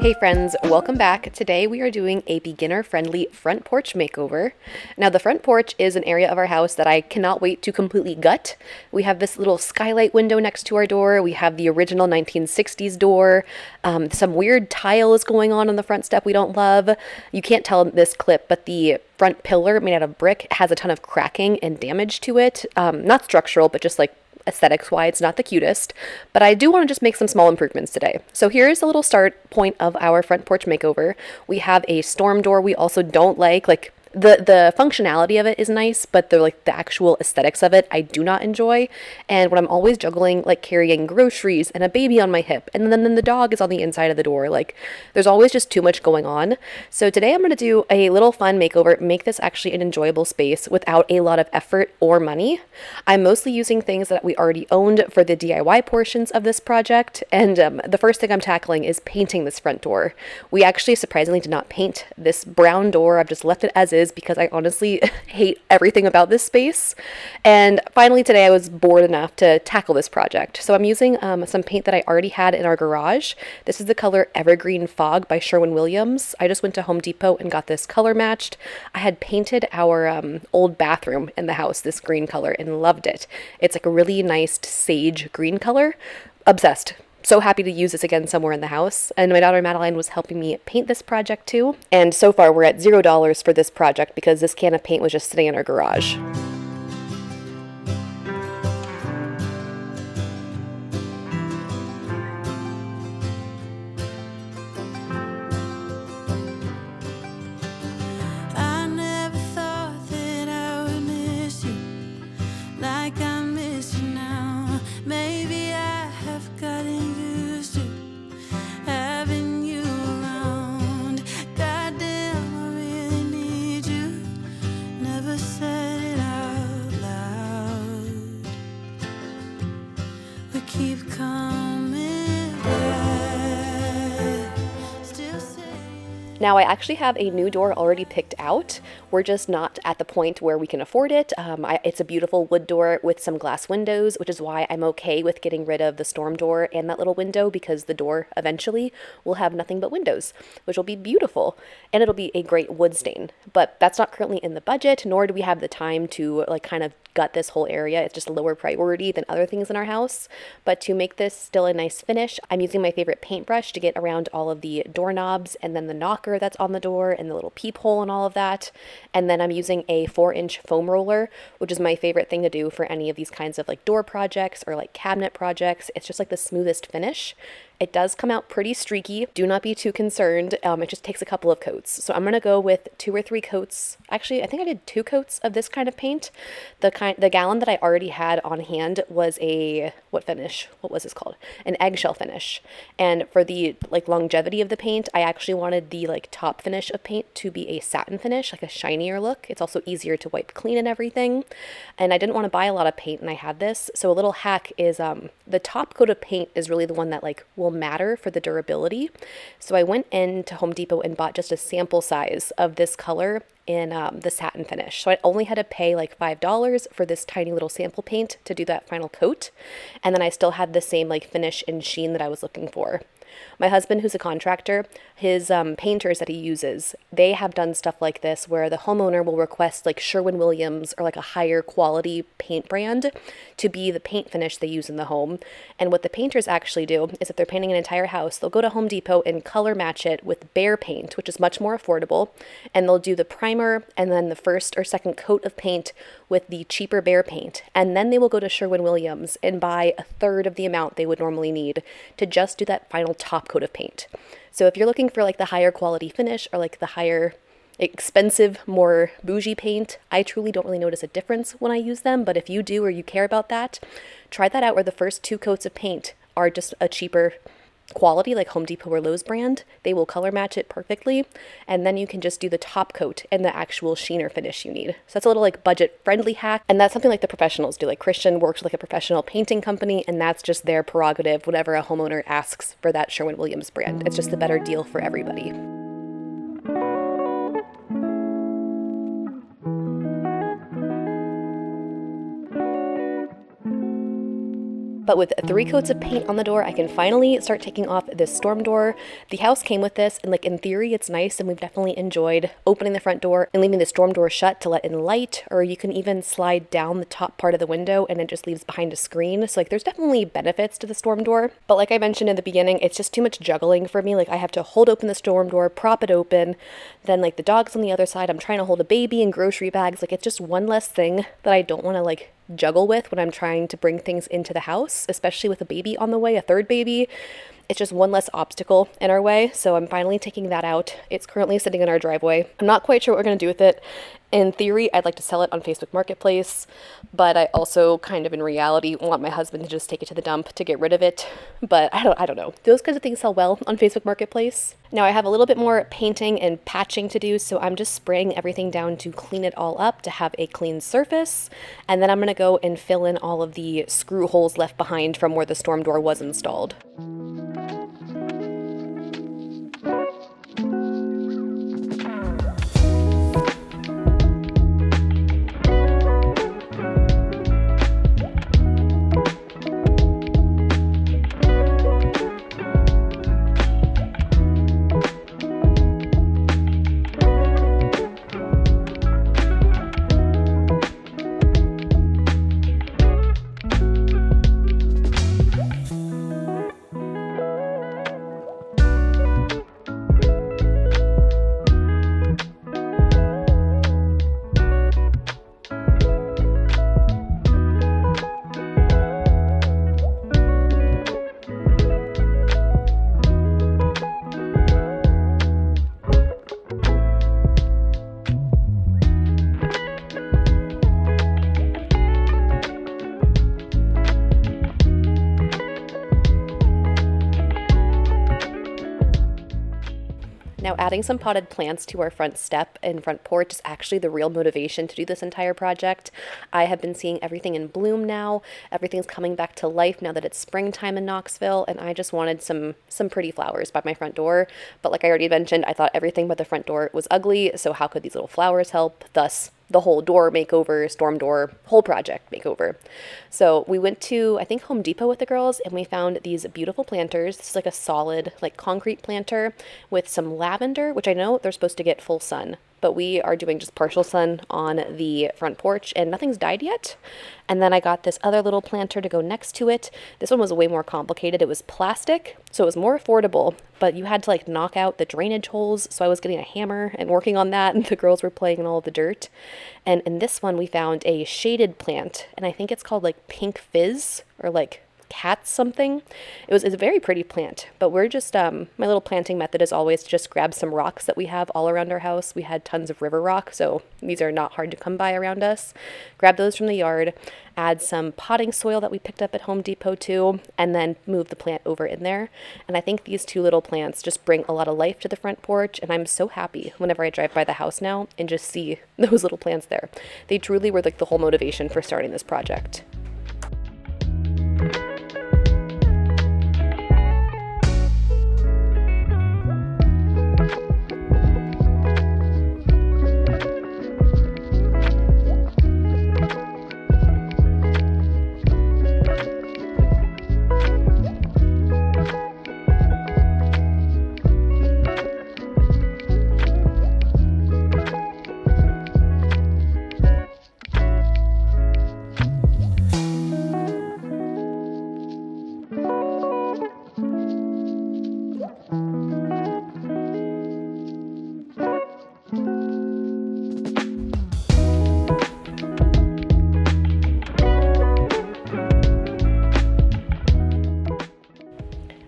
Hey friends, welcome back. Today we are doing a beginner-friendly front porch makeover. Now the front porch is an area of our house that I cannot wait to completely gut. We have this little skylight window next to our door. We have the original 1960s door. Some weird tile is going on the front step we don't love. You can't tell in this clip, but the front pillar made out of brick has a ton of cracking and damage to it. Not structural, but just like aesthetics wise, not the cutest, but I do want to just make some small improvements today. So here's a little start point of our front porch makeover. We have a storm door we also don't like the functionality of it is nice, but the actual aesthetics of it I do not enjoy. And when I'm always juggling like carrying groceries and a baby on my hip, and then the dog is on the inside of the door, like there's always just too much going on. So today I'm going to do a little fun makeover, make this actually an enjoyable space without a lot of effort or money. I'm mostly using things that we already owned for the DIY portions of this project, and the first thing I'm tackling is painting this front door. We actually surprisingly did not paint this brown door. I've just left it as is because I honestly hate everything about this space. And finally today I was bored enough to tackle this project. So I'm using some paint that I already had in our garage. This is the color Evergreen Fog by Sherwin. I just went to Home Depot and got this color matched. I had painted our old bathroom in the house this green color and loved it. It's like a really nice sage green color. Obsessed. So happy to use this again somewhere in the house. And my daughter Madeline was helping me paint this project too. And so far we're at $0 for this project because this can of paint was just sitting in our garage. I never thought that I would miss you like I miss you now. Maybe I have gotten used to having you around. Goddamn, I really need you. Never said it out loud. We keep coming back. Still saying. Now I actually have a new door already picked out. We're just not at the point where we can afford it. It's a beautiful wood door with some glass windows, which is why I'm okay with getting rid of the storm door and that little window, because the door eventually will have nothing but windows, which will be beautiful. And it'll be a great wood stain. But that's not currently in the budget, nor do we have the time to kind of gut this whole area. It's just a lower priority than other things in our house. But to make this still a nice finish, I'm using my favorite paintbrush to get around all of the doorknobs and then the knocker that's on the door and the little peephole and all of that. And then I'm using a 4-inch foam roller, which is my favorite thing to do for any of these kinds of door projects or cabinet projects. It's just the smoothest finish. It does come out pretty streaky. Do not be too concerned. It just takes a couple of coats. So I'm going to go with 2 or 3 coats. Actually, I think I did 2 coats of this kind of paint. The gallon that I already had on hand was a, what finish? What was this called? An eggshell finish. And for the longevity of the paint, I actually wanted the top finish of paint to be a satin finish, like a shinier look. It's also easier to wipe clean and everything. And I didn't want to buy a lot of paint, and I had this. So a little hack is the top coat of paint is really the one that will matter for the durability. So I went into Home Depot and bought just a sample size of this color in the satin finish. So I only had to pay $5 for this tiny little sample paint to do that final coat. And then I still had the same finish and sheen that I was looking for. My husband, who's a contractor, his painters that he uses, they have done stuff like this where the homeowner will request Sherwin or a higher quality paint brand to be the paint finish they use in the home. And what the painters actually do is if they're painting an entire house, they'll go to Home Depot and color match it with Behr paint, which is much more affordable. And they'll do the primer and then the first or second coat of paint with the cheaper Behr paint. And then they will go to Sherwin and buy a third of the amount they would normally need to just do that final top coat of paint. So if you're looking for the higher quality finish or the higher expensive, more bougie paint, I truly don't really notice a difference when I use them. But if you do or you care about that, try that out where the first 2 coats of paint are just a cheaper quality, like Home Depot or Lowe's brand. They will color match it perfectly, and then you can just do the top coat and the actual sheener finish you need. So that's a little budget friendly hack, and that's something the professionals do. Christian works with a professional painting company, and that's just their prerogative whenever a homeowner asks for that Sherwin-Williams brand. It's just the better deal for everybody. But with 3 coats of paint on the door, I can finally start taking off this storm door. The house came with this, and like in theory it's nice, and we've definitely enjoyed opening the front door and leaving the storm door shut to let in light, or you can even slide down the top part of the window and it just leaves behind a screen. So like there's definitely benefits to the storm door. But like I mentioned in the beginning, it's just too much juggling for me. Like I have to hold open the storm door, prop it open, then like the dog's on the other side, I'm trying to hold a baby and grocery bags. Like it's just one less thing that I don't want to like juggle with when I'm trying to bring things into the house, especially with a baby on the way, a third baby. It's just one less obstacle in our way, so I'm finally taking that out. It's currently sitting in our driveway. I'm not quite sure what we're going to do with it. In theory, I'd like to sell it on Facebook Marketplace, but I also kind of in reality want my husband to just take it to the dump to get rid of it. But I don't know. Those kinds of things sell well on Facebook Marketplace. Now I have a little bit more painting and patching to do, so I'm just spraying everything down to clean it all up to have a clean surface. And then I'm going to go and fill in all of the screw holes left behind from where the storm door was installed. Now, adding some potted plants to our front step and front porch is actually the real motivation to do this entire project. I have been seeing everything in bloom now. Everything's coming back to life now that it's springtime in Knoxville, and I just wanted some pretty flowers by my front door. But like I already mentioned, I thought everything but the front door was ugly, so how could these little flowers help? Thus, the whole door makeover, storm door, whole project makeover. So we went to, I think, Home Depot with the girls, and we found these beautiful planters. This is like a solid, like concrete planter with some lavender, which I know they're supposed to get full sun, but we are doing just partial sun on the front porch and nothing's died yet. And then I got this other little planter to go next to it. This one was way more complicated. It was plastic, so it was more affordable, but you had to like knock out the drainage holes. So I was getting a hammer and working on that, and the girls were playing in all of the dirt. And in this one, we found a shaded plant, and I think it's called like Pink Fizz or like cat something. It's a very pretty plant, but we're just my little planting method is always to just grab some rocks that we have all around our house. We had tons of river rock, so these are not hard to come by around us. Grab those from the yard, add some potting soil that we picked up at Home Depot too, and then move the plant over in there. And I think these two little plants just bring a lot of life to the front porch, and I'm so happy whenever I drive by the house now and just see those little plants there. They truly were like the whole motivation for starting this project.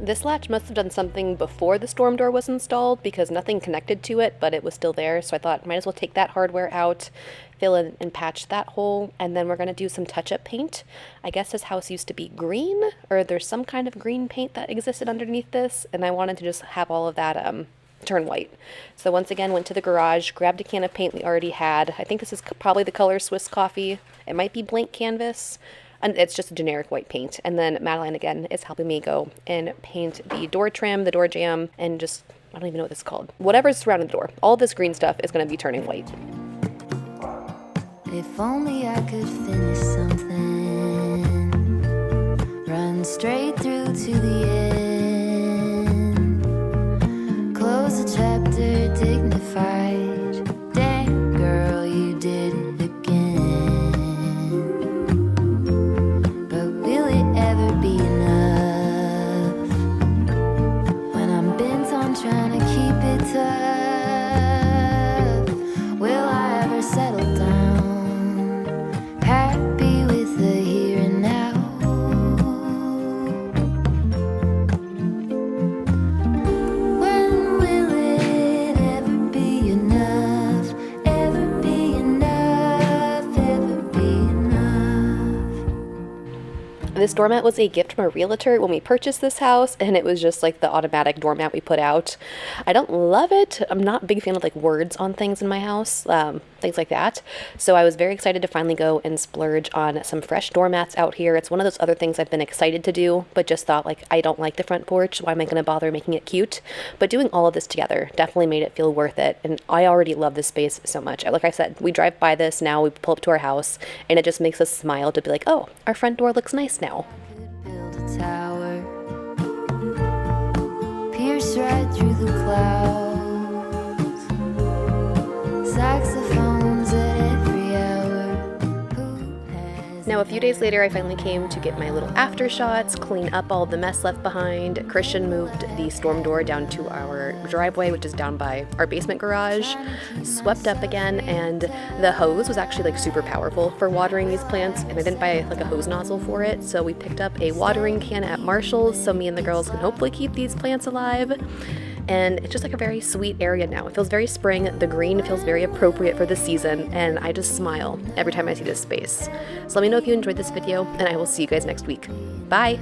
This latch must have done something before the storm door was installed because nothing connected to it, but it was still there. So I thought might as well take that hardware out, fill in and patch that hole, and then we're going to do some touch-up paint. I guess this house used to be green, or there's some kind of green paint that existed underneath this, and I wanted to just have all of that turn white. So once again, went to the garage, grabbed a can of paint we already had. I think this is probably the color Swiss Coffee. It might be blank canvas. And it's just a generic white paint. And then Madeline, again, is helping me go and paint the door trim, the door jamb, and just, I don't even know what this is called. Whatever's surrounding the door. All this green stuff is going to be turning white. If only I could finish something, run straight through to the end. Close the chapter dignified. Dang girl, you did it again. But will it ever be enough when I'm bent on trying to keep it tough? Will I ever settle down, happy with the here and now? When will it ever be enough? Ever be enough? Ever be enough? This doormat was a gift from a realtor when we purchased this house, and it was just like the automatic doormat we put out. I don't love it. I'm not a big fan of like words on things in my house, things like that. So I was very excited to finally go and splurge on some fresh doormats out here. It's one of those other things I've been excited to do, but just thought like, I don't like the front porch. Why am I going to bother making it cute? But doing all of this together definitely made it feel worth it. And I already love this space so much. Like I said, we drive by this now, we pull up to our house, and it just makes us smile to be like, oh, our front door looks nice now. Build a tower, pierce right through the clouds, saxophones at every hour. Who has Now, a few days later, I finally came to get my little after shots, clean up all the mess left behind. Christian moved the storm door down to our driveway, which is down by our basement garage, swept up again, and the hose was actually like super powerful for watering these plants, and I didn't buy like a hose nozzle for it, so we picked up a watering can at Marshall's so me and the girls can hopefully keep these plants alive. And it's just like a very sweet area now. It feels very spring. The green feels very appropriate for the season, and I just smile every time I see this space. So let me know if you enjoyed this video, and I will see you guys next week. Bye!